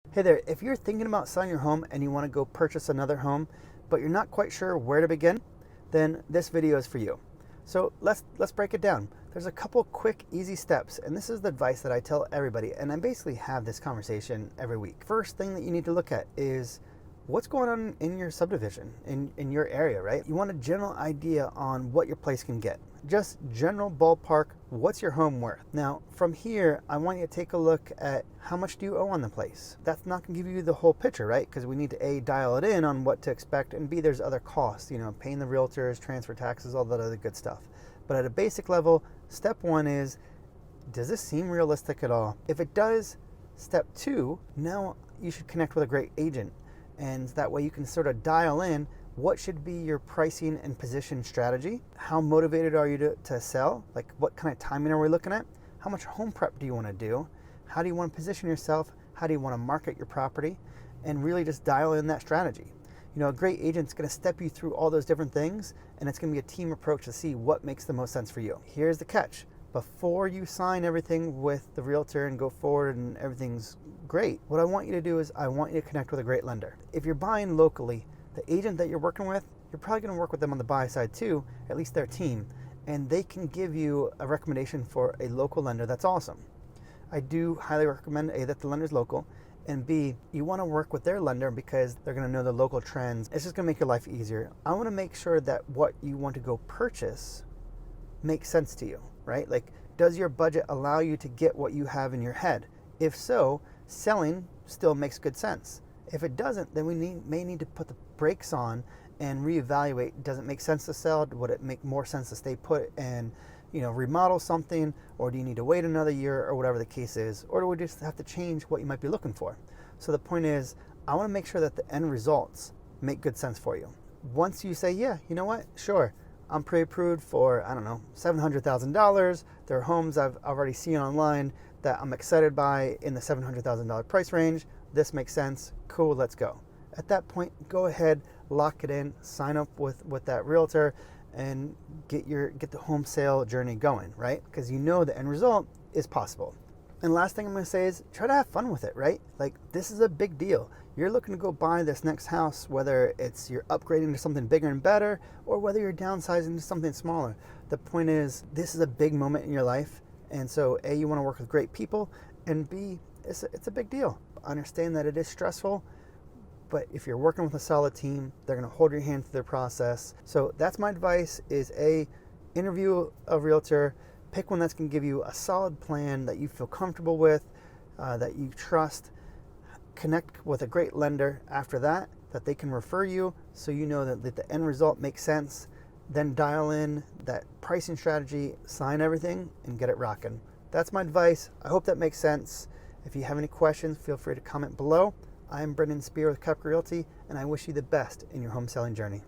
Hey there, if you're thinking about selling your home and you want to go purchase another home, but you're not quite sure where to begin, then this video is for you. So let's break it down. There's a couple quick, easy steps, and this is the advice that I tell everybody, and I basically have this conversation every week. First thing that you need to look at is what's going on in your subdivision, in your area, right? You want a general idea on what your place can get. Just general ballpark, what's your home worth? Now, from here, I want you to take a look at how much do you owe on the place. That's not gonna give you the whole picture, right? Because we need to A, dial it in on what to expect, and B, there's other costs, paying the realtors, transfer taxes, all that other good stuff. But at a basic level, step one is, does this seem realistic at all? If it does, step two, now you should connect with a great agent. And that way you can sort of dial in what should be your pricing and position strategy. How motivated are you to sell? Like, what kind of timing are we looking at? How much home prep do you want to do? How do you want to position yourself? How do you want to market your property? And really just dial in that strategy. A great agent's going to step you through all those different things, and it's going to be a team approach to see what makes the most sense for you. Here's the catch. Before you sign everything with the realtor and go forward and everything's great, what I want you to do is I want you to connect with a great lender. If you're buying locally, the agent that you're working with, you're probably going to work with them on the buy side too, at least their team, and they can give you a recommendation for a local lender that's awesome. I do highly recommend A, that the lender's local, and B, you want to work with their lender because they're going to know the local trends. It's just going to make your life easier. I want to make sure that what you want to go purchase makes sense to you, right? Like, does your budget allow you to get what you have in your head? If so, selling still makes good sense. If it doesn't, then we may need to put the brakes on and reevaluate. Does it make sense to sell? Would it make more sense to stay put and remodel something, or do you need to wait another year, or whatever the case is, or do we just have to change what you might be looking for? So the point is, I want to make sure that the end results make good sense for you. Once you say, yeah, you know what, sure, I'm pre-approved for, I don't know, $700,000. There are homes I've already seen online that I'm excited by in the $700,000 price range. This makes sense. Cool, let's go. At that point, go ahead, lock it in, sign up with that realtor, and get the home sale journey going, right? Because the end result is possible. And last thing I'm going to say is try to have fun with it, right? Like, this is a big deal. You're looking to go buy this next house, whether it's you're upgrading to something bigger and better, or whether you're downsizing to something smaller. The point is, this is a big moment in your life. And so A, you want to work with great people, and B, it's a big deal. Understand that it is stressful, but if you're working with a solid team, they're going to hold your hand through their process. So that's my advice is A, interview a realtor, pick one that's going to give you a solid plan that you feel comfortable with, that you trust. Connect with a great lender after that they can refer you, so you know that the end result makes sense. Then dial in that pricing strategy, sign everything, and get it rocking. That's my advice. I hope that makes sense. If you have any questions, feel free to comment below. I'm Brendan Spear with Caprika Realty, and I wish you the best in your home selling journey.